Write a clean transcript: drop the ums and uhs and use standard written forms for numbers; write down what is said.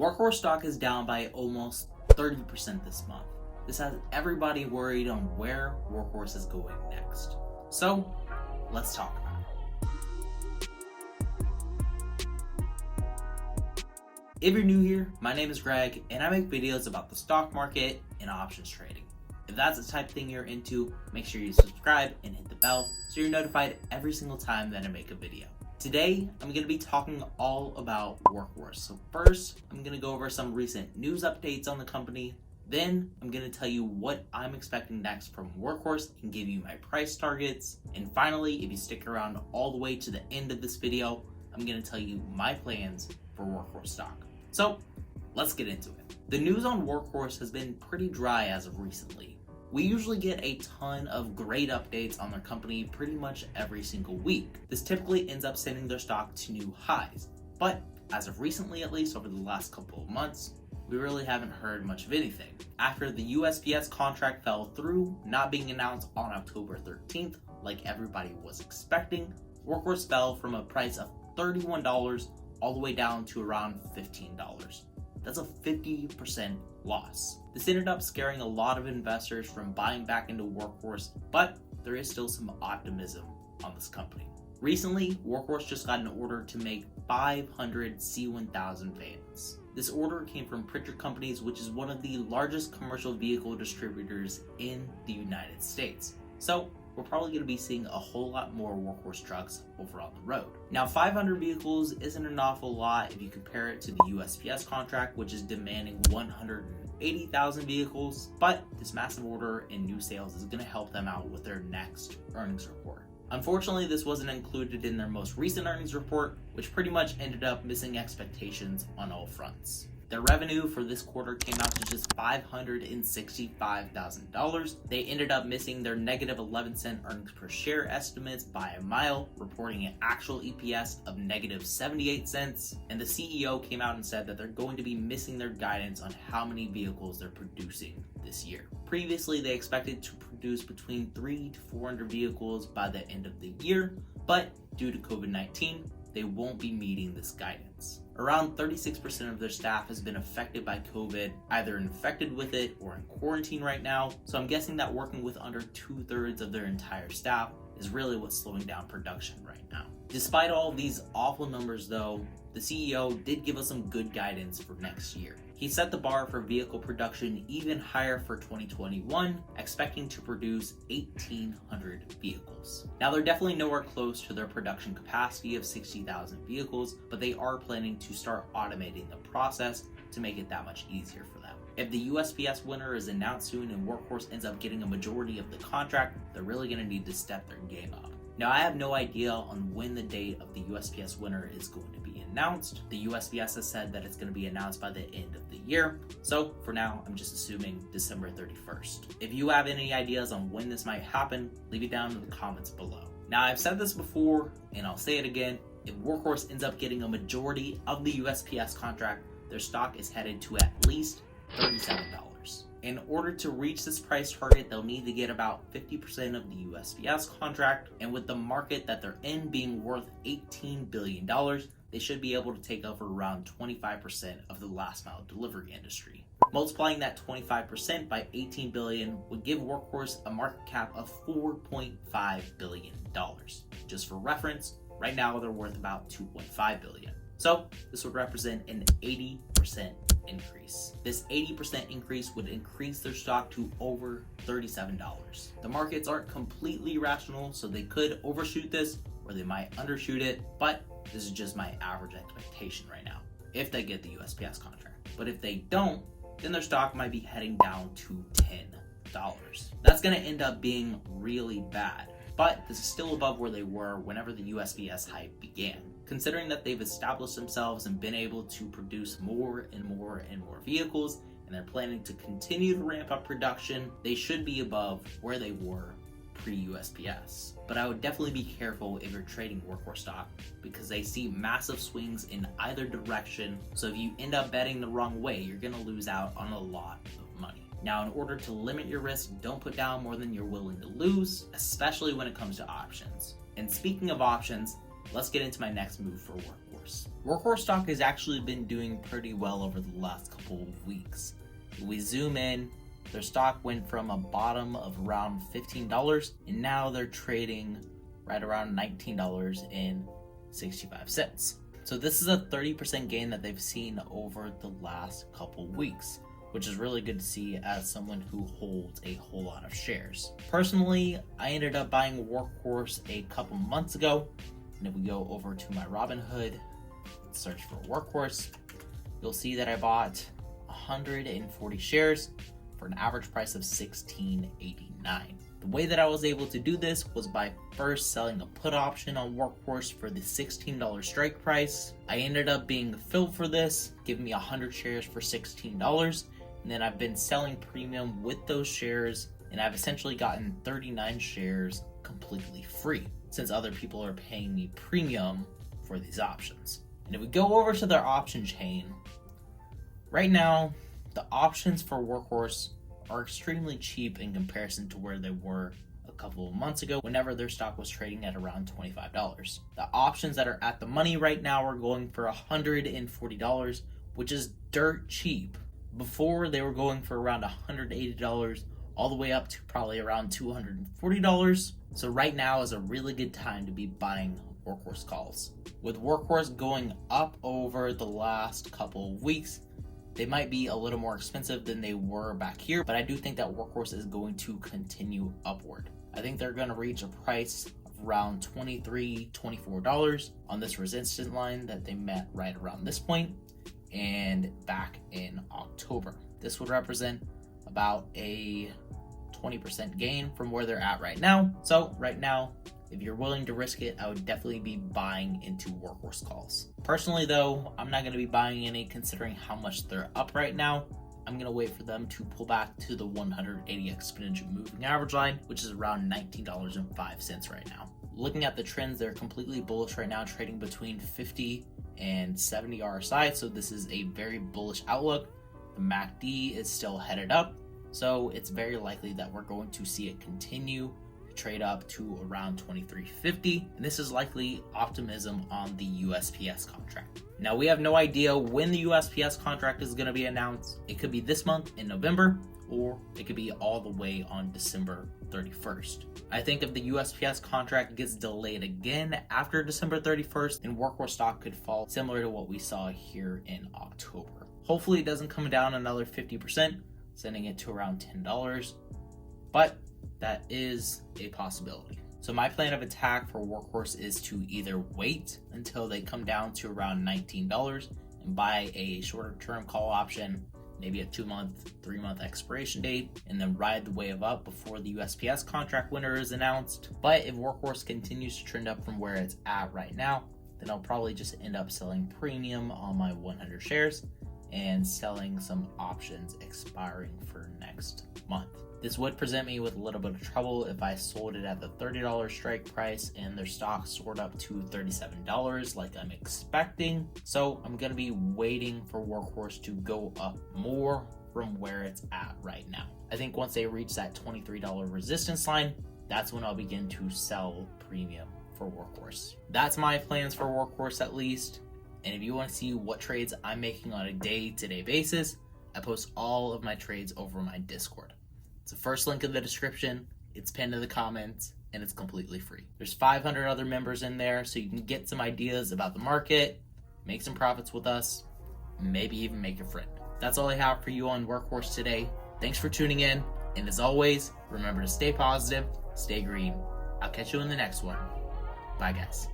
Workhorse stock is down by almost 30% this month. This has everybody worried on where Workhorse is going next. So, let's talk about it. If you're new here, my name is Greg, and I make videos about the stock market and options trading. If that's the type of thing you're into, make sure you subscribe and hit the bell so you're notified every single time that I make a video. Today, I'm going to be talking all about Workhorse. So first, I'm going to go over some recent news updates on the company. Then, I'm going to tell you what I'm expecting next from Workhorse and give you my price targets. And finally, if you stick around all the way to the end of this video, I'm going to tell you my plans for Workhorse stock. So, let's get into it. The news on Workhorse has been pretty dry as of recently. We usually get a ton of great updates on their company pretty much every single week. This typically ends up sending their stock to new highs. But as of recently, at least over the last couple of months, we really haven't heard much of anything. After the USPS contract fell through, not being announced on October 13th, like everybody was expecting, Workhorse fell from a price of $31 all the way down to around $15. That's a 50% loss. This ended up scaring a lot of investors from buying back into Workhorse, but there is still some optimism on this company. Recently, Workhorse just got an order to make 500 C1000 vans. This order came from Pritchard Companies, which is one of the largest commercial vehicle distributors in the United States. So, we're probably going to be seeing a whole lot more Workhorse trucks over on the road. Now, 500 vehicles isn't an awful lot if you compare it to the USPS contract, which is demanding 180,000 vehicles, but this massive order in new sales is going to help them out with their next earnings report. Unfortunately, this wasn't included in their most recent earnings report, which pretty much ended up missing expectations on all fronts. Their revenue for this quarter came out to just $565,000. They ended up missing their negative 11 cent earnings per share estimates by a mile, reporting an actual EPS of negative 78 cents. And the CEO came out and said that they're going to be missing their guidance on how many vehicles they're producing this year. Previously, they expected to produce between 300 to 400 vehicles by the end of the year, but due to COVID-19, they won't be meeting this guidance. Around 36% of their staff has been affected by COVID, either infected with it or in quarantine right now, so I'm guessing that working with under 2/3 of their entire staff is really what's slowing down production right now. Despite all of these awful numbers though, the CEO did give us some good guidance for next year. He set the bar for vehicle production even higher for 2021, expecting to produce 1,800 vehicles. Now, they're definitely nowhere close to their production capacity of 60,000 vehicles, but they are planning to start automating the process to make it that much easier for them. If the USPS winner is announced soon and Workhorse ends up getting a majority of the contract, they're really going to need to step their game up. Now, I have no idea on when the date of the USPS winner is going to be announced. The USPS has said that it's going to be announced by the end of the year. So for now, I'm just assuming December 31st. If you have any ideas on when this might happen, leave it down in the comments below. Now, I've said this before, and I'll say it again. If Workhorse ends up getting a majority of the USPS contract, their stock is headed to at least $37. In order to reach this price target, they'll need to get about 50% of the USPS contract, and with the market that they're in being worth $18 billion, they should be able to take over around 25% of the last mile delivery industry. Multiplying that 25% by 18 billion would give Workhorse a market cap of $4.5 billion. Just for reference, right now they're worth about $2.5 billion. So this would represent an 80% increase. This 80% increase would increase their stock to over $37. The markets aren't completely rational, so they could overshoot this or they might undershoot it, but this is just my average expectation right now if they get the USPS contract. But if they don't, then their stock might be heading down to $10. That's going to end up being really bad, but this is still above where they were whenever the USPS hype began. Considering that they've established themselves and been able to produce more and more and more vehicles, and they're planning to continue to ramp up production, they should be above where they were pre-USPS. But I would definitely be careful if you're trading Workhorse stock because they see massive swings in either direction. So if you end up betting the wrong way, you're going to lose out on a lot of money. Now, in order to limit your risk, don't put down more than you're willing to lose, especially when it comes to options. And speaking of options, let's get into my next move for Workhorse. Workhorse. Workhorse stock has actually been doing pretty well over the last couple of weeks. If we zoom in, their stock went from a bottom of around $15 and now they're trading right around $19.65. So this is a 30% gain that they've seen over the last couple weeks, which is really good to see as someone who holds a whole lot of shares. Personally, I ended up buying Workhorse a couple months ago, and if we go over to my Robinhood, search for Workhorse, you'll see that I bought 140 shares for an average price of $16.89. The way that I was able to do this was by first selling a put option on Workhorse for the $16 strike price. I ended up being filled for this, giving me 100 shares for $16, and then I've been selling premium with those shares, and I've essentially gotten 39 shares completely free, since other people are paying me premium for these options. And if we go over to their option chain, right now, the options for Workhorse are extremely cheap in comparison to where they were a couple of months ago whenever their stock was trading at around $25. The options that are at the money right now are going for $140, which is dirt cheap. Before, they were going for around $180 all the way up to probably around $240. So right now is a really good time to be buying Workhorse calls. With Workhorse going up over the last couple of weeks, they might be a little more expensive than they were back here, but I do think that Workhorse is going to continue upward. I think they're going to reach a price of around $23, $24 on this resistance line that they met right around this point and back in October. This would represent about a 20% gain from where they're at right now. So right now, if you're willing to risk it, I would definitely be buying into Workhorse calls. Personally though, I'm not going to be buying any considering how much they're up right now. I'm going to wait for them to pull back to the 180 exponential moving average line, which is around $19.05 right now. Looking at the trends, they're completely bullish right now, trading between 50 and 70 RSI, so this is a very bullish outlook. The MACD is still headed up, so it's very likely that we're going to see it continue trade up to around 23.50, and this is likely optimism on the USPS contract. Now we have no idea when the USPS contract is going to be announced. It could be this month in November, or it could be all the way on December 31st. I think if the USPS contract gets delayed again after December 31st, then Workhorse stock could fall similar to what we saw here in October. Hopefully it doesn't come down another 50%, sending it to around $10, but that is a possibility. So my plan of attack for Workhorse is to either wait until they come down to around $19 and buy a shorter term call option, maybe a 2-month, 3-month expiration date, and then ride the wave up before the USPS contract winner is announced. But if Workhorse continues to trend up from where it's at right now, then I'll probably just end up selling premium on my 100 shares and selling some options expiring for next month. This would present me with a little bit of trouble if I sold it at the $30 strike price and their stock soared up to $37 like I'm expecting. So I'm going to be waiting for Workhorse to go up more from where it's at right now. I think once they reach that $23 resistance line, that's when I'll begin to sell premium for Workhorse. That's my plans for Workhorse at least. And if you want to see what trades I'm making on a day-to-day basis, I post all of my trades over my Discord. It's the first link in the description, it's pinned in the comments, and it's completely free. There's 500 other members in there, so you can get some ideas about the market, make some profits with us, and maybe even make a friend. That's all I have for you on Workhorse today. Thanks for tuning in, and as always, remember to stay positive, stay green. I'll catch you in the next one. Bye, guys.